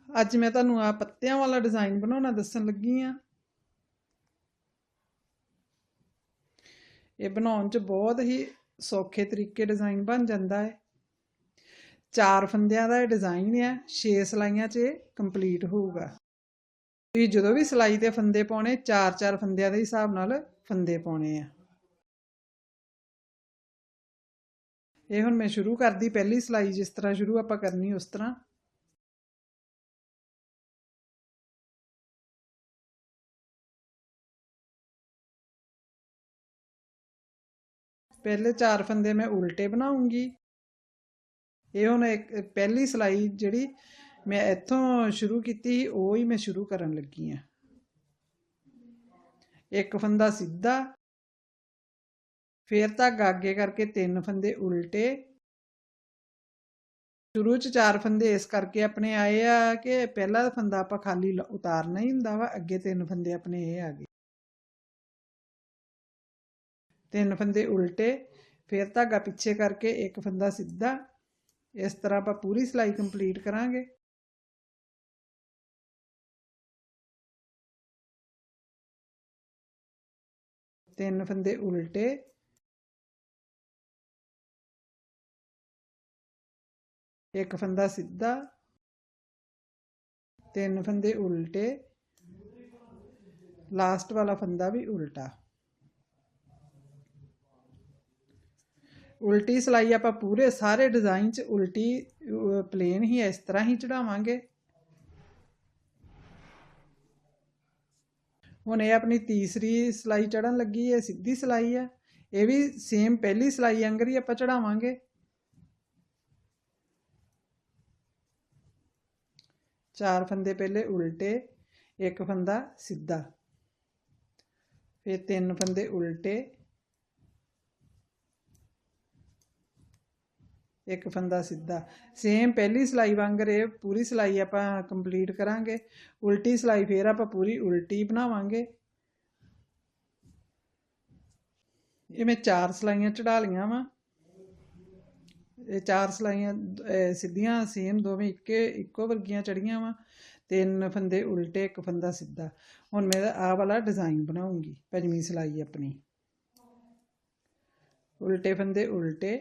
ਅੱਜ मैं तुहानूं आ पत्तियां वाला डिज़ाइन बनाना दस्सण लगी हाँ। ये बनाउण च बहुत ही सौखे तरीके डिज़ाइन बन जाता है। 4 फंदियां दा डिज़ाइन है, 6 सिलाइयां च कंप्लीट होगा। तुसीं जदों भी सिलाई ते फंदे पाउणे 4-4 फंदियां दे हिसाब नाल फंदे पाउणे आ। ये हुण मैं शुरू करदी पहली सिलाई जिस तरह शुरू आपां करनी उस तरह। पहले 4 फंदे मैं उल्टे बनाऊंगी। ये हुण एक पहली सिलाई जिहड़ी मैं इत्थों शुरू कीती ही मैं शुरू करन लगी हाँ। एक फंदा सीधा, फिर धागा अगे करके 3 फंदे उल्टे। शुरू च 4 फंदे इस करके अपने आए आ कि पहला फंदा आपां खाली उतारना ही हुंदा वा, अगे 3 फंदे अपने ये आ गए। 3 फंदे उल्टे, फिर धागा पिछे करके एक फंदा सीधा। इस तरह आपां पूरी सिलाई कंप्लीट करांगे। तीन फंदे उल्टे, एक फंदा सीधा, 3 फंदे उल्टे, लास्ट वाला फंदा भी उल्टा। उल्टी सिलाई आपां पूरे सारे डिज़ाइन च उल्टी प्लेन ही इस तरह ही चढ़ावांगे। हुण ये अपनी तीसरी सिलाई चढ़न लगी है, सीधी सिलाई है। ये भी सेम पहली सिलाई आंगर ही आपां चढ़ावांगे। 4 फंदे पहले उल्टे, एक फंदा सीधा, फिर 3 फंदे उल्टे, एक फंदा सीधा। सेम पहली सिलाई वांगर ये पूरी सिलाई आपां कंप्लीट करांगे। उल्टी सिलाई फिर आपां पूरी उल्टी बनावांगे। ये मैं 4 सिलाइयां चढ़ा लियां वा। ये 4 सिलाइयां सीधियां सेम दोवें इक्को वर्गियां चढ़ियां वा। 3 फंदे उल्टे, एक फंदा सीधा। हुण मैं आ वाला डिज़ाइन बनाऊंगी। 5वीं सिलाई अपनी उल्टे फंदे उल्टे,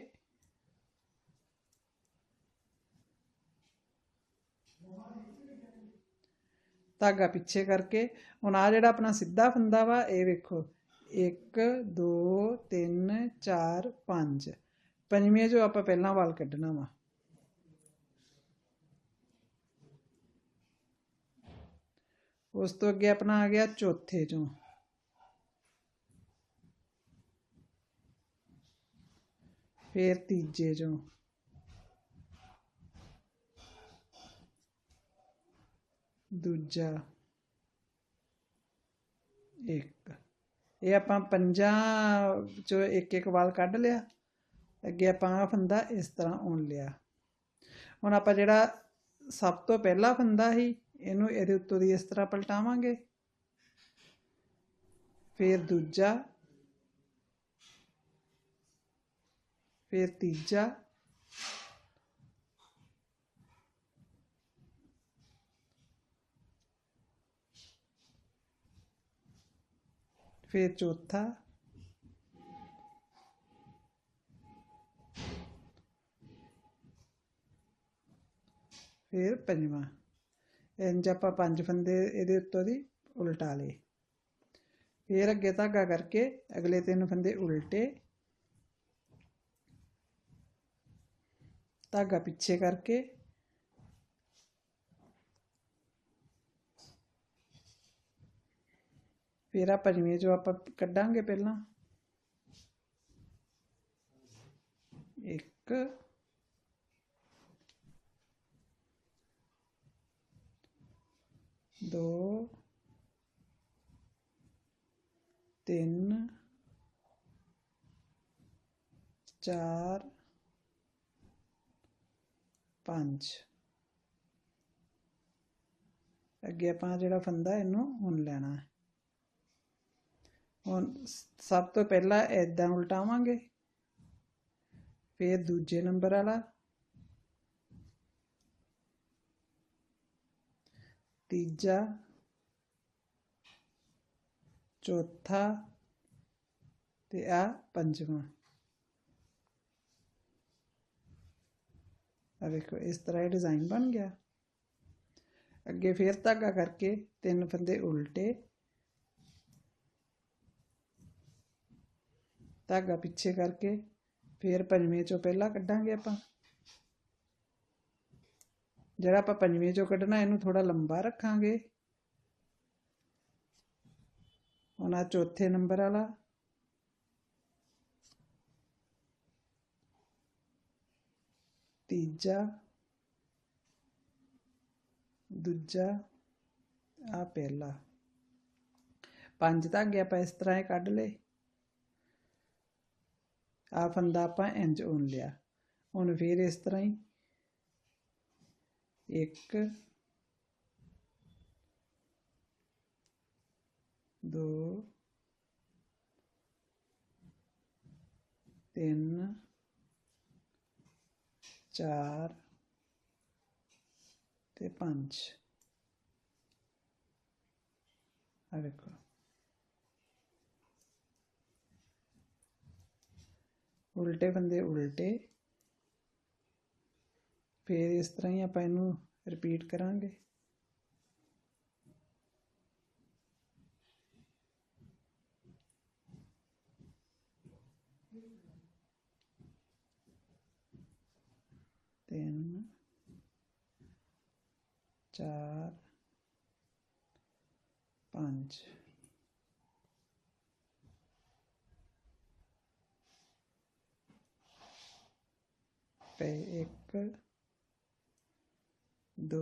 धागा पिछे करके। हुण आ जिहड़ा अपना सीधा फंदा वा ये वेखो 1 2 3 4 5, 5वें जो आपां पहला वाल कड्ढना वा। उस तो अगे अपना आ गया चौथे चों, फिर तीजे चों, दूजा, एक। ये आपां 5 चो एक वाल कढ़ लिया। अगे आपां आ फंदा इस तरह उन लिया। हुण आपां जिहड़ा सब तो पहला फंदा ही इहनूं इहदे उत्तों दी इस तरह पलटावांगे। फिर दूजा, फिर तीजा, फिर चौथा, फिर 5वां। इंज आपां 5 फंदे इहदे उत्तों दी उल्टा ले। फिर अगे धागा करके अगले 3 फंदे उल्टे, धागा पिछे करके, फिर आ 5वें जो आपां कड्डांगे पहला 1 2 3 4 5। अगे आपां जिहड़ा फंदा इनू उन लेना है। हुण सब तो पहला इदां उल्टावांगे, फिर दूजे नंबर वाला, ਤੀਜਾ, ਚੌਥਾ ਤੇ ਆ ਪੰਜਵਾਂ। ਆ ਵੇਖੋ ਇਸ ਤਰ੍ਹਾਂ ਇਹ ਡਿਜ਼ਾਈਨ ਬਣ ਗਿਆ। ਅੱਗੇ ਫੇਰ ਧਾਗਾ ਕਰਕੇ 3 ਫੰਦੇ ਉਲਟੇ, ਧਾਗਾ ਪਿੱਛੇ ਕਰਕੇ ਫਿਰ ਪੰਜਵੇਂ ਚੋਂ ਪਹਿਲਾਂ ਕੱਢਾਂਗੇ ਆਪਾਂ। ਜਿਹੜਾ ਆਪਾਂ ਪੰਜਵੇਂ ਚੋਂ ਕੱਢਣਾ ਇਹਨੂੰ ਥੋੜਾ ਲੰਬਾ ਰੱਖਾਂਗੇ। ਹੁਣ ਆ ਚੌਥੇ ਨੰਬਰ ਵਾਲਾ, ਤੀਜਾ, ਦੂਜਾ, ਆ ਪਹਿਲਾ। 5 ਧਾਗੇ ਆਪਾਂ ਇਸ ਤਰ੍ਹਾਂ ਕੱਢ ਲਏ। ਆ ਫੰਦਾ ਆਪਾਂ ਇੰਜ ਉਣ ਲਿਆ। ਹੁਣ ਫਿਰ ਇਸ ਤਰ੍ਹਾਂ ਹੀ 1 2 3 4 ਤੇ 5। ਆ ਵੇਖੋ ਉਲਟੇ ਫੰਦੇ ਉਲਟੇ, ਫਿਰ ਇਸ ਤਰ੍ਹਾਂ ਹੀ ਆਪਾਂ ਇਹਨੂੰ ਰਿਪੀਟ ਕਰਾਂਗੇ। ਤਿੰਨ, 4 5। पे 1 2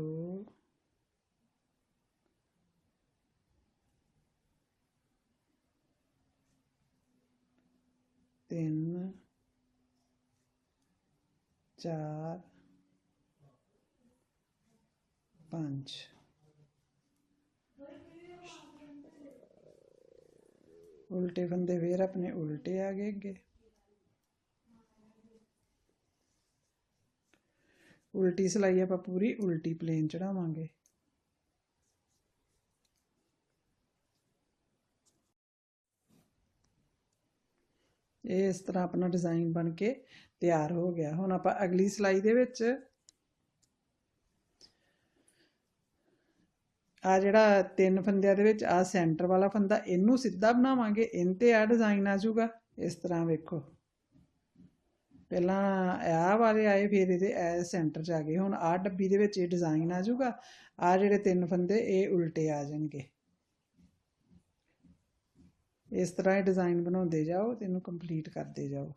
3 4 5। उल्टे फंदे फिर अपने उल्टे आ गए अगे। उल्टी सिलाई आप पूरी उल्टी प्लेन चढ़ावांगे। ये इस तरह अपना डिजाइन बन के तैयार हो गया। हुण आप अगली सिलाई दे विच आ जिहड़ा 3 फंदियां दे विच आ सेंटर वाला फंदा इनू सीधा बनावांगे। इन ते आ डिजाइन आ जाऊगा इस तरह। वेखो पहला आ वाले आए फिर ये सेंटर च आ गए। हुण आ डब्बी दे विच ये डिजाइन आ जाऊगा। आ जिहड़े 3 फंदे ये उल्टे आ जाणगे। इस तरह डिजाइन बनाते जाओ, इनू कंप्लीट करते जाओ।